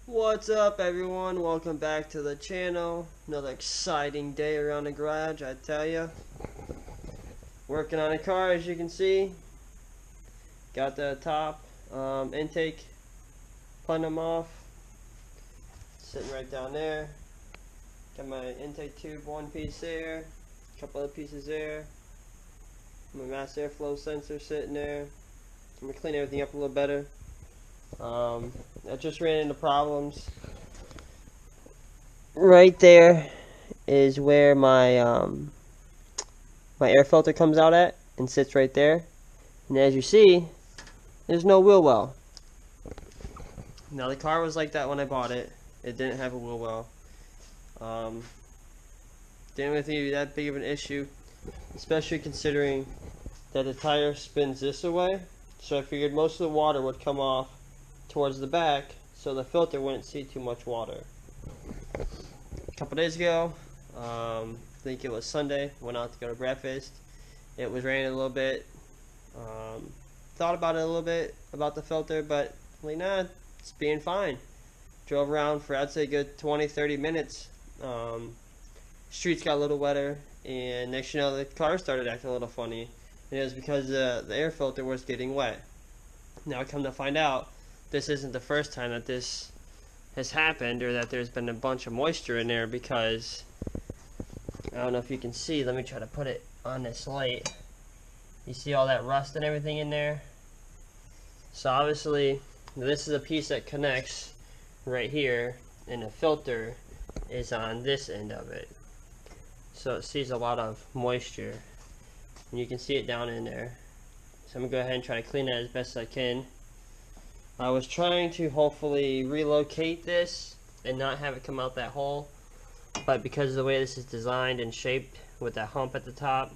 What's up, everyone? Welcome back to the channel. Another exciting day around the garage, I tell ya. Working on a car, as you can see. Got the top intake, putting them off. Sitting right down there. Got my intake tube, one piece there, a couple other pieces there. My mass airflow sensor sitting there. I'm gonna clean everything up a little better. I just ran into problems. Right there is where my my air filter comes out at and sits right there. And as you see, there's no wheel well. Now the car was like that when I bought it. It didn't have a wheel well. Didn't really think it'd be that big of an issue, especially considering that the tire spins this way. So I figured most of the water would come off towards the back, so the filter wouldn't see too much water. A couple days ago, I think it was Sunday, went out to go to breakfast. It was raining a little bit. Thought about it a little bit, about the filter, but like, nah, it's being fine. Drove around for, I'd say, a good 20-30 minutes. Streets got a little wetter, and next you know, the car started acting a little funny. And it was because the air filter was getting wet. Now, come to find out, this isn't the first time that this has happened, or that there's been a bunch of moisture in there, because I don't know if you can see. Let me try to put it on this light. You see all that rust and everything in there? So obviously this is a piece that connects right here, and the filter is on this end of it, so it sees a lot of moisture, and you can see it down in there. So I'm gonna go ahead and try to clean that as best as I can. I was trying to hopefully relocate this and not have it come out that hole, but because of the way this is designed and shaped with that hump at the top,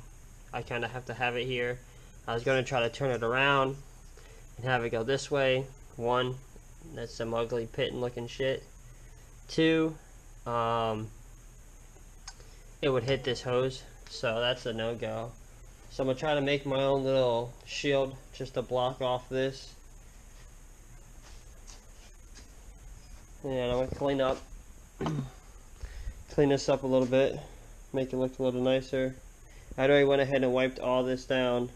I kind of have to have it here. I was going to try to turn it around and have it go this way. One, that's some ugly pitting looking shit. Two, it would hit this hose, so that's a no-go. So I'm going to try to make my own little shield just to block off this. And I'm going to clean this up a little bit, make it look a little nicer. I already went ahead and wiped all this down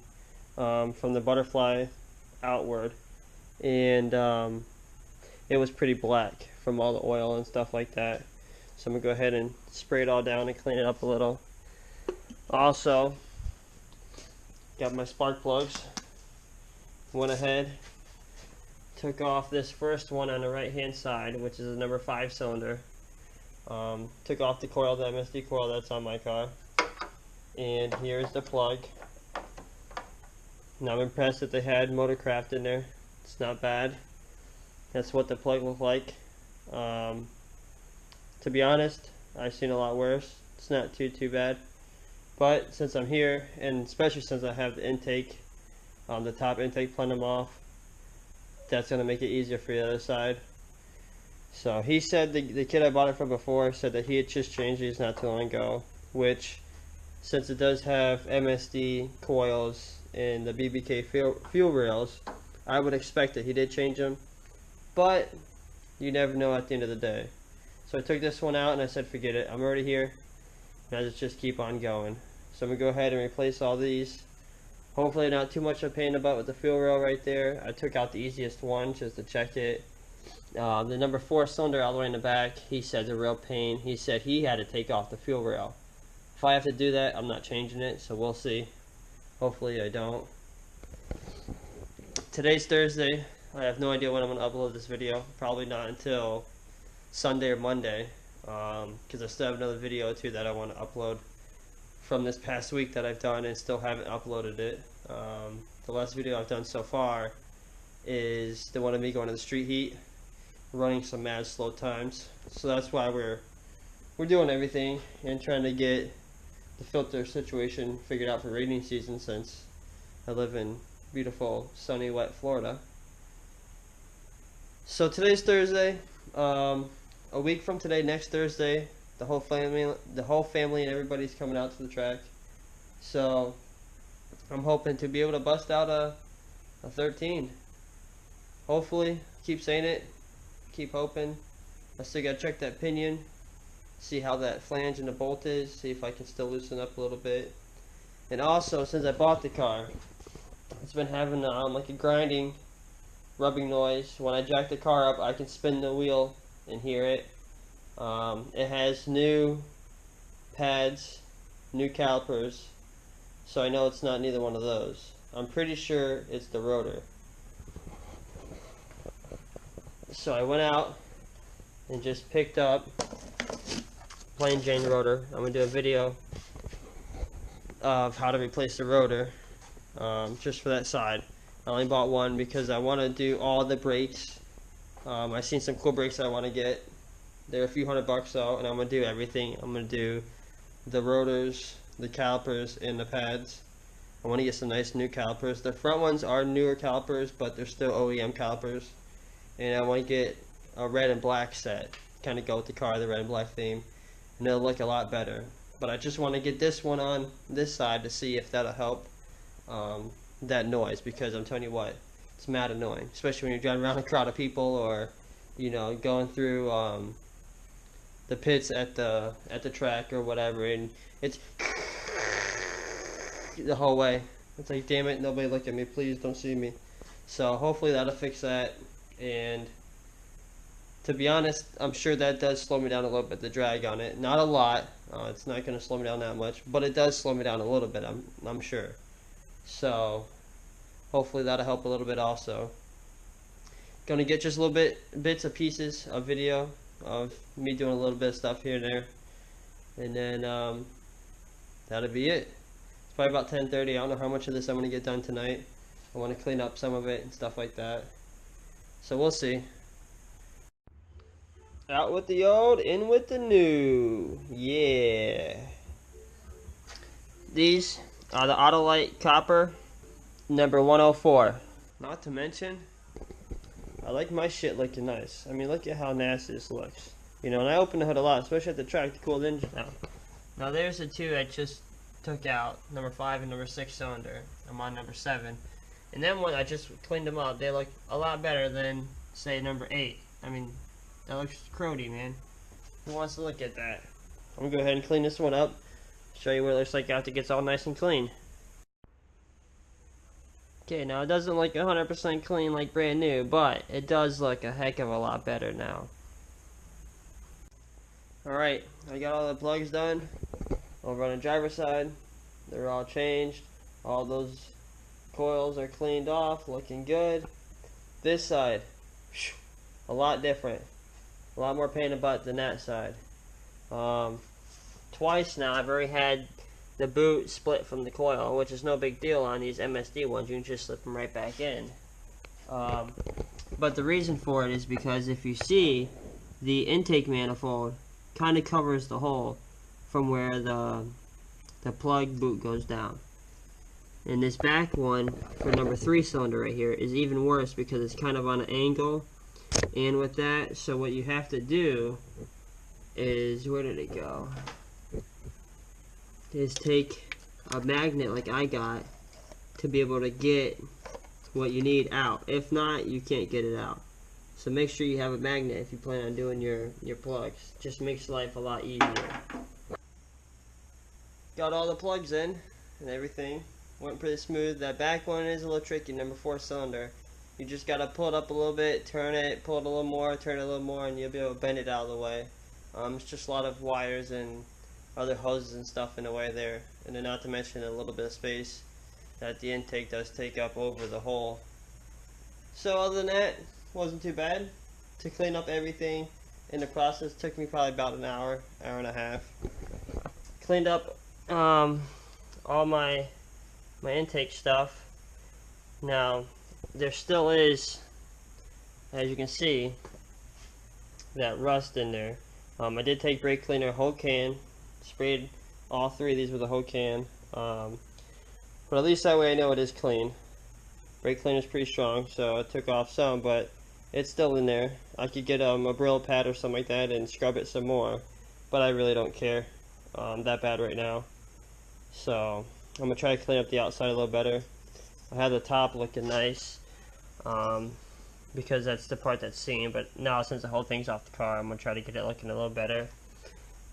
from the butterfly outward, and it was pretty black from all the oil and stuff like that. So I'm going to go ahead and spray it all down and clean it up a little. Also, got my spark plugs. Went ahead, took off this first one on the right hand side, which is a number 5 cylinder. Took off the coil, the MSD coil that's on my car. And here's the plug. Now I'm impressed that they had Motorcraft in there. It's not bad. That's what the plug looked like. To be honest, I've seen a lot worse. It's not too bad. But since I'm here, and especially since I have the intake, the top intake plumb off, that's going to make it easier for the other side. So he said, the kid I bought it from before said that he had just changed these not too long ago, which, since it does have MSD coils and the BBK fuel rails, I would expect that he did change them, but you never know at the end of the day. So I took this one out and I said, forget it, I'm already here, and I just keep on going. So I'm going to go ahead and replace all these. Hopefully not too much of a pain in the butt with the fuel rail right there. I took out the easiest one just to check it. The number 4 cylinder all the way in the back, he said is a real pain. He said he had to take off the fuel rail. If I have to do that, I'm not changing it, so we'll see. Hopefully I don't. Today's Thursday. I have no idea when I'm going to upload this video. Probably not until Sunday or Monday, because I still have another video or two that I want to upload from this past week that I've done and still haven't uploaded it. The last video I've done so far is the one of me going to the street heat, running some mad slow times. So that's why we're doing everything and trying to get the filter situation figured out for rainy season, since I live in beautiful sunny wet Florida. So today's Thursday. A week from today, next Thursday, the whole family and everybody's coming out to the track. So I'm hoping to be able to bust out a 13. Hopefully, keep saying it, keep hoping. I still gotta check that pinion, see how that flange and the bolt is, see if I can still loosen up a little bit. And also, since I bought the car, it's been having like a grinding, rubbing noise. When I jack the car up, I can spin the wheel and hear it. It has new pads, new calipers, so I know it's not neither one of those. I'm pretty sure it's the rotor. So I went out and just picked up plain Jane rotor. I'm gonna do a video of how to replace the rotor, just for that side. I only bought one because I want to do all the brakes. I've seen some cool brakes that I want to get. They're a few $100 though, and I'm gonna do everything. I'm gonna do the rotors, the calipers, and the pads. I want to get some nice new calipers. The front ones are newer calipers, but they're still OEM calipers. And I want to get a red and black set, kind of go with the car, the red and black theme, and it'll look a lot better. But I just want to get this one on this side to see if that'll help that noise, because I'm telling you what, it's mad annoying, especially when you're driving around a crowd of people, or you know, going through the pits at the track or whatever, and it's the whole way. It's like, damn it, nobody look at me, please don't see me. So hopefully that'll fix that. And to be honest, I'm sure that does slow me down a little bit, the drag on it. Not a lot. It's not going to slow me down that much, but it does slow me down a little bit, I'm sure. So hopefully that'll help a little bit also. Gonna get just a little bits of pieces of video of me doing a little bit of stuff here and there, and then that'll be it. It's probably about 10:30. I don't know how much of this I'm gonna get done tonight. I want to clean up some of it and stuff like that, so we'll see. Out with the old, in with the new. Yeah. These are the Autolite copper number 104. Not to mention, I like my shit looking nice. I mean, look at how nasty this looks. You know, and I open the hood a lot, especially at the track to cool the engine down. Now there's the two I just took out, number 5 and number 6 cylinder. I'm on number 7. And then when I just cleaned them up, they look a lot better than, say, number 8. I mean, that looks cruddy, man. Who wants to look at that? I'm gonna go ahead and clean this one up. Show you what it looks like after it gets all nice and clean. Okay, now it doesn't look 100% clean like brand new, but it does look a heck of a lot better now. Alright, I got all the plugs done over on the driver's side. They're all changed. All those coils are cleaned off, looking good. This side, a lot different. A lot more pain in the butt than that side. Twice now I've already had the boot split from the coil, which is no big deal on these MSD ones. You can just slip them right back in. But the reason for it is because if you see, the intake manifold kind of covers the hole from where the plug boot goes down. And this back one for number 3 cylinder right here is even worse because it's kind of on an angle. And with that, so what you have to do is, where did it go? Is take a magnet like I got to be able to get what you need out. If not, you can't get it out. So make sure you have a magnet if you plan on doing your plugs. Just makes life a lot easier. Got all the plugs in and everything. Went pretty smooth. That back one is a little tricky, number 4 cylinder. You just gotta pull it up a little bit, turn it, pull it a little more, turn it a little more, and you'll be able to bend it out of the way. It's just a lot of wires and other hoses and stuff in the way there, and then not to mention a little bit of space that the intake does take up over the hole. So other than that, wasn't too bad. To clean up everything in the process took me probably about an hour, hour and a half. Cleaned up all my intake stuff. Now there still is, as you can see, that rust in there. I did take brake cleaner, whole can, sprayed all 3 of these with a whole can, but at least that way I know it is clean. Brake cleaner is pretty strong, so I took off some, but it's still in there. I could get a Brillo pad or something like that and scrub it some more, but I really don't care that bad right now. So I'm gonna try to clean up the outside a little better. I have the top looking nice. because that's the part that's seen. But now since the whole thing's off the car, I'm gonna try to get it looking a little better.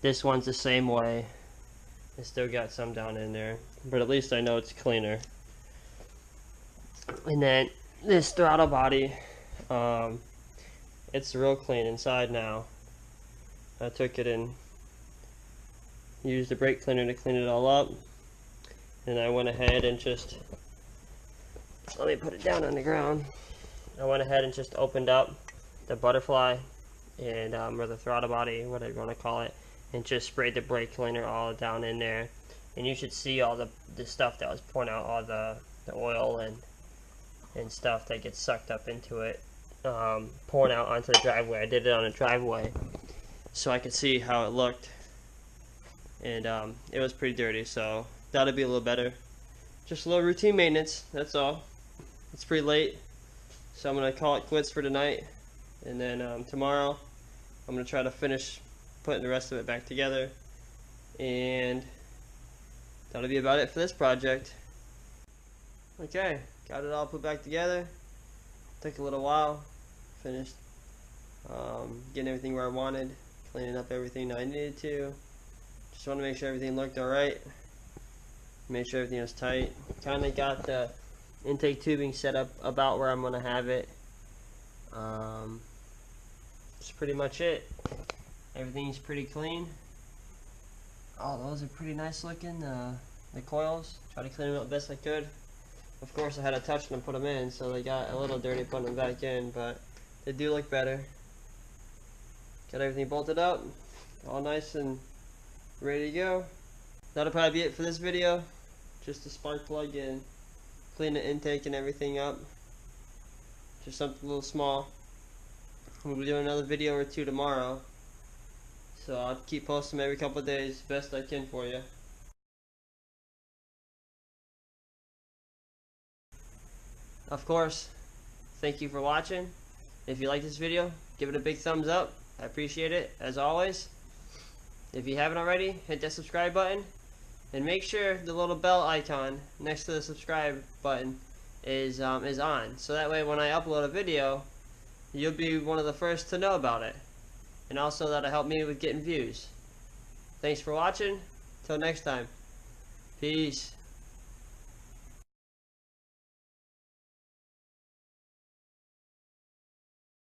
This one's the same way. It's still got some down in there, but at least I know it's cleaner. And then this throttle body, it's real clean inside now. I took it and used the brake cleaner to clean it all up, and I went ahead and just, let me put it down on the ground. I went ahead and just opened up the butterfly and or the throttle body, whatever you want to call it, and just sprayed the brake cleaner all down in there. And you should see all the stuff that was pouring out, all the oil and stuff that gets sucked up into it, pouring out onto the driveway. I did it on a driveway so I could see how it looked, and it was pretty dirty, so that'll be a little better. Just a little routine maintenance, that's all. It's pretty late, so I'm gonna call it quits for tonight, and then tomorrow I'm gonna try to finish putting the rest of it back together, and that'll be about it for this project. Okay, got it all put back together. Took a little while. Finished getting everything where I wanted, cleaning up everything that I needed to. Just want to make sure everything looked alright. Make sure everything was tight. Kind of got the intake tubing set up about where I'm going to have it. That's pretty much it. Everything's pretty clean. Oh, those are pretty nice looking, the coils. Try to clean them up best I could. Of course I had to touch them and put them in, so they got a little dirty putting them back in, but they do look better. Got everything bolted up, all nice and ready to go. That'll probably be it for this video. Just a spark plug in, clean the intake and everything up. Just something a little small. We'll be doing another video or two tomorrow, so I'll keep posting every couple of days, best I can for you. Of course, thank you for watching. If you like this video, give it a big thumbs up. I appreciate it, as always. If you haven't already, hit that subscribe button, and make sure the little bell icon next to the subscribe button is on, so that way when I upload a video, you'll be one of the first to know about it, and also that'll help me with getting views. Thanks for watching. Till next time, peace.